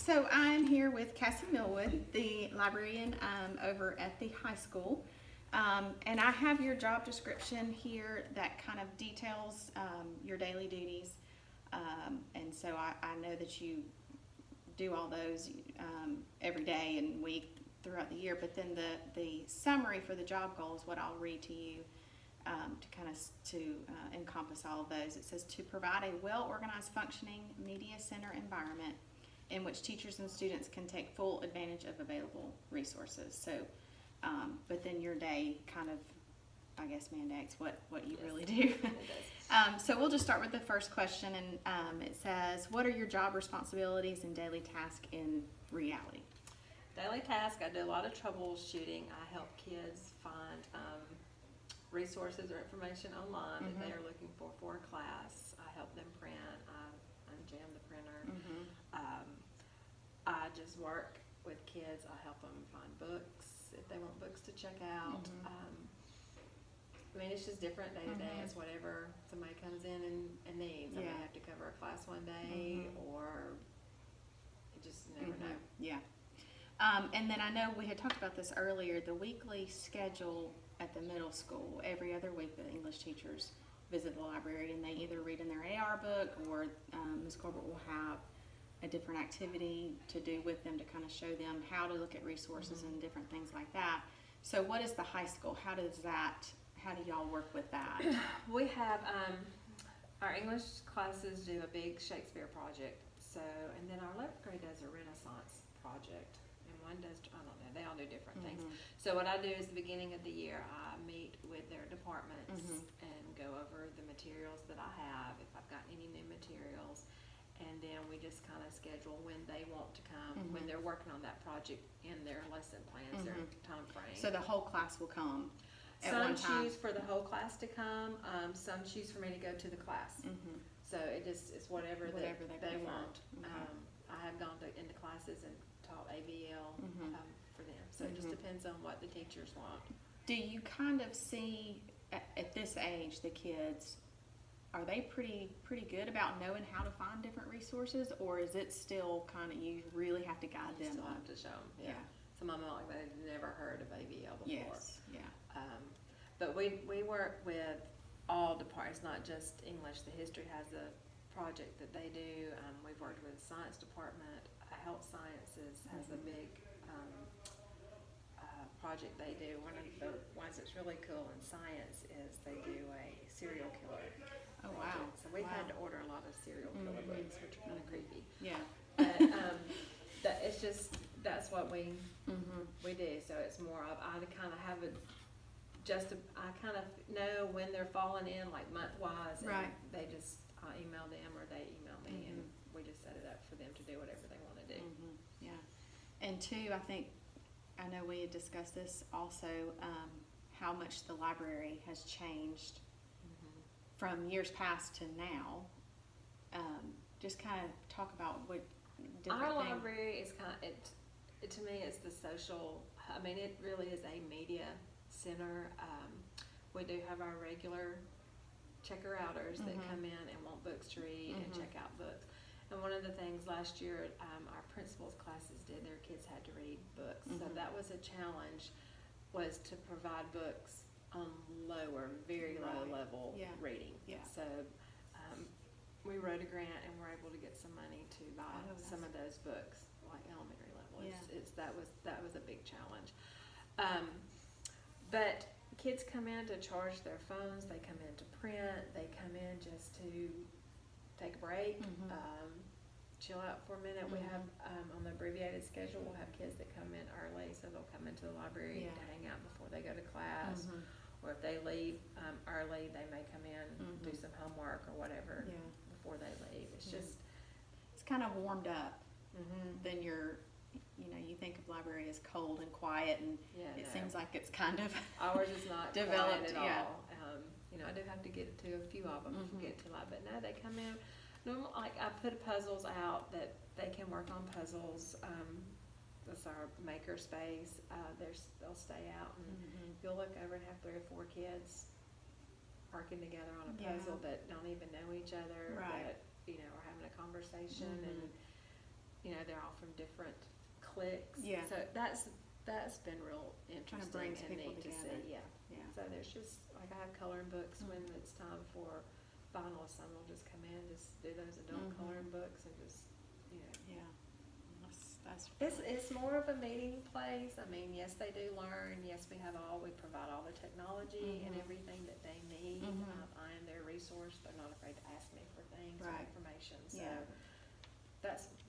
So I'm here with Cassie Millwood, the librarian over at the high school. And I have your job description here that kind of details your daily duties. And so I know that you do all those every day and week throughout the year. But then the summary for the job goal is what I'll read to you to kind of encompass all of those. It says to provide a well-organized, functioning media center environment in which teachers and students can take full advantage of available resources. So, but then your day kind of, I guess, mandates what you really do. So we'll just start with the first question, and it says, what are your job responsibilities and daily tasks in reality? Daily task, I do a lot of troubleshooting. I help kids find resources or information online that they are looking for a class. I help them print. I unjam the printer. I just work with kids. I help them find books if they want books to check out. I mean, it's just different day to day. It's whatever somebody comes in and needs. I may have to cover a class one day, or you just never know. Yeah. And then I know we had talked about this earlier, the weekly schedule at the middle school. Every other week the English teachers visit the library and they either read in their AR book or Ms. Corbett will have a different activity to do with them to kind of show them how to look at resources and different things like that. So what is the high school? How do y'all work with that? We have, our English classes do a big Shakespeare project. So, and then our 11th grade does a Renaissance project. And one does, I don't know, they all do different things. So what I do is the beginning of the year, I meet with their departments and go over the materials that I have, if I've got any new materials. And then we just kind of schedule when they want to come, when they're working on that project in their lesson plans, their time frame. So the whole class will come at one Some time? choose for the whole class to come, some choose for me to go to the class. So it just is whatever Whatever that they they prefer. want. Okay. I have gone into classes and taught ABL for them. So it just depends on what the teachers want. Do you kind of see at this age the kids, are they pretty good about knowing how to find different resources, or is it still kind of you really have to guide You them still on? have to show them. Yeah. Some of them like they've never heard of ABL before. Yes. Yeah. But we work with all departments, not just English. The history has a project that they do. We've worked with the science department. Health sciences has a big project they do. One of the ones that's really cool in science is they do a serial killer. Oh wow. So we've had to order a lot of serial killer books, which are kind of creepy. Yeah. But it's just, that's what we do. So it's more of, I kind of have I kind of know when they're falling in, like month-wise, and Right. they just, I email them or they email me, and we just set it up for them to do whatever they want to do. Yeah. And two, I know we had discussed this also, how much the library has changed from years past to now. Just kind of talk about what different Our things. library is to me, it's the social, I mean, it really is a media center. We do have our regular checker-outers that come in and want books to read and check out books. And one of the things last year, our principals classes did, their kids had to read books. So that was a challenge, was to provide books on very low level reading. Yeah. So we wrote a grant and were able to get some money to buy some of those books, like elementary level. That was a big challenge. But kids come in to charge their phones, they come in to print, they come in just to take a break, chill out for a minute. We have, on the abbreviated schedule, we'll have kids that come in early, so they'll come into the library to hang out before they go to class. Or if they leave early, they may come in, do some homework or whatever before they leave. It's just, It's kind of warmed up. Then you think of library as cold and quiet, and it seems like it's kind of ours is not developed quiet at all. I do have to get to a few of them to get to live, but no, they come in. Normal, like I put puzzles out that they can work on puzzles. That's our maker space. They'll stay out, and you'll look over and have 3 or 4 kids working together on a puzzle Yeah. that don't even know each other, Right. that are having a conversation, and they're all from different cliques. Yeah. So that's been real interesting brings and people neat to together. see, yeah. Yeah. So there's just, like, I have coloring books when it's time for finalists, some will just come in, just do those adult Mhm. coloring books and just, Yeah. That's It's more of a meeting place. I mean, yes, they do learn. Yes, we provide all the technology and Mhm. everything that they need. Mhm. I am their resource. They're not afraid to ask me for things or Right. information. So Yeah.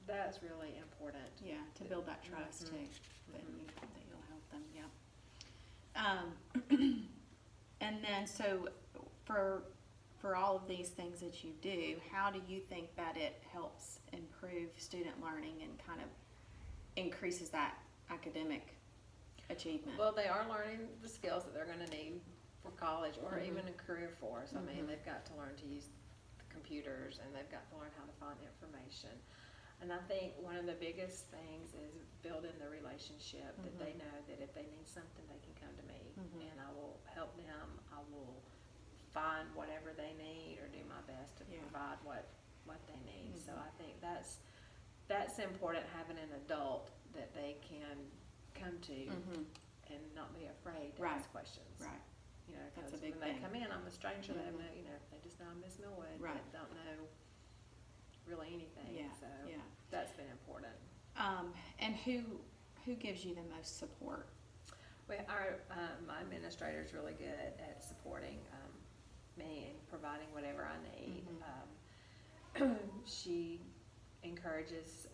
that's really important. Yeah, to build that trust Mhm. too, that Mhm. that you'll help them, yeah. And then, so for all of these things that you do, how do you think that it helps improve student learning and kind of increases that academic achievement? Well, they are learning the skills that they're going to need for college or Mhm. even a career force. I mean, Mhm. they've got to learn to use the computers and they've got to learn how to find information. And I think one of the biggest things is building the relationship that they know that if they need something, they can come to me Mhm. and I will help them. I will find whatever they need or do my best to Yeah. provide what they need. So Mhm. I think that's important, having an adult that they can come to Mhm. and not be afraid to Right. ask questions. Right, Because That's a big when they thing. come in, I'm a stranger. They have Mhm. no, they just know I'm Miss Millwood. Right. They don't know really anything. yeah, So yeah. that's been important. And who gives you the most support? My administrator is really good at supporting me and providing whatever I need. She encourages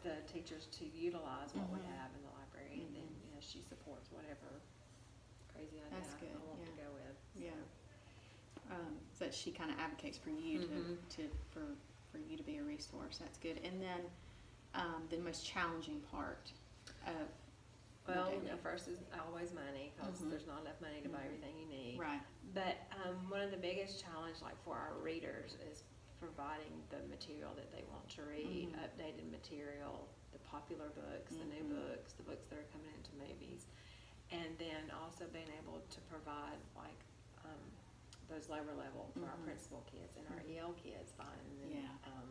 the teachers to utilize what we Mhm. have in the library, and then she supports whatever crazy idea That's good, I want to yeah. go with. Yeah. So that she kind of advocates for you Mhm. for you to be a resource. That's good. And then the most challenging part of Well, your daily- first is always money, because Mhm. there's not enough money to buy Mhm. everything you need. Right. But one of the biggest challenge, like for our readers, is providing the material that they want to read, Mhm. updated material, the popular books, the new Mhm. books, the books that are coming into movies, and then also being able to provide like those lower level for our Mhm. principal kids and our Mhm. EL kids, finding them Yeah.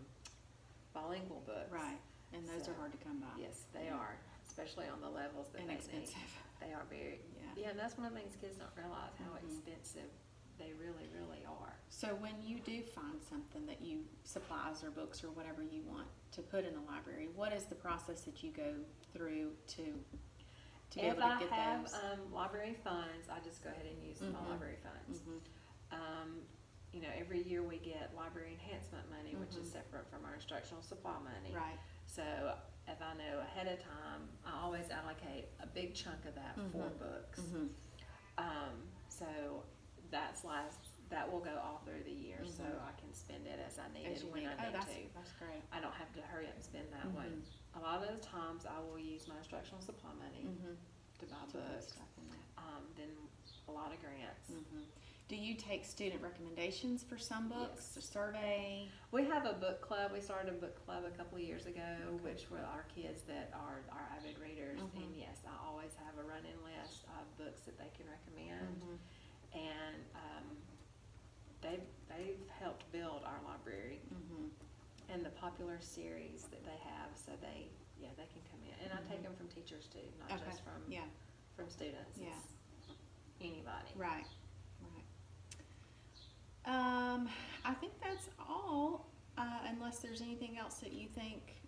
bilingual books. Right. And those So, are hard to come by. Yes, they Yeah. are, especially on the levels that they need. Inexpensive. They are very, Yeah. and that's one of the things kids don't realize, how Mhm. expensive they really, really are. So when you do find something that you, supplies or books or whatever you want to put in the library, what is the process that you go through to be If able I to get have those? library funds, I just go ahead and use my Mhm. library funds. Mhm. Every year we get library enhancement money, which is Mhm. separate from our instructional supply money. Right. So if I know ahead of time, I always allocate a big chunk of that for Mhm. books. Mhm. So that will go all through the year, so Mhm. I can spend it as I need As it you when need. I Oh, need that's to. great. I don't have to hurry up and spend that one. Mhm. A lot of the times I will use my instructional supply money Mhm. to buy To put books, stuff in there. then a lot of grants. Mhm. Do you take student recommendations for some books, Yes. a survey? We have a book club. We started a book club a couple of years ago, Okay. which were our kids that are our avid readers. Mhm. And yes, I always have a running list of books that they can recommend. Mhm. And they've helped build our library Mhm. and the popular series that they have. So they can come in, and I take Mhm. them from teachers too, not Okay. just from Yeah. students. Yeah. It's anybody. Right. Right. I think that's all, unless there's anything else that you think.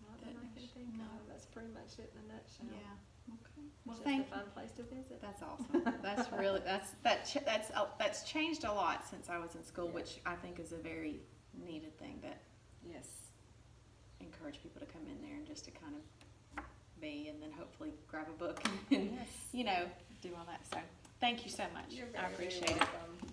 Not That that I can is- think no. of. That's pretty much it in a nutshell. Yeah. Okay. Well, It's thank just a fun place to visit. That's awesome. That's really that's changed a lot since I was in school, Yeah. which I think is a very needed thing, that Yes. encourage people to come in there and just to kind of be, and then hopefully grab a book and Yes. do all that. So thank you so much. You're I very, very appreciate it. welcome.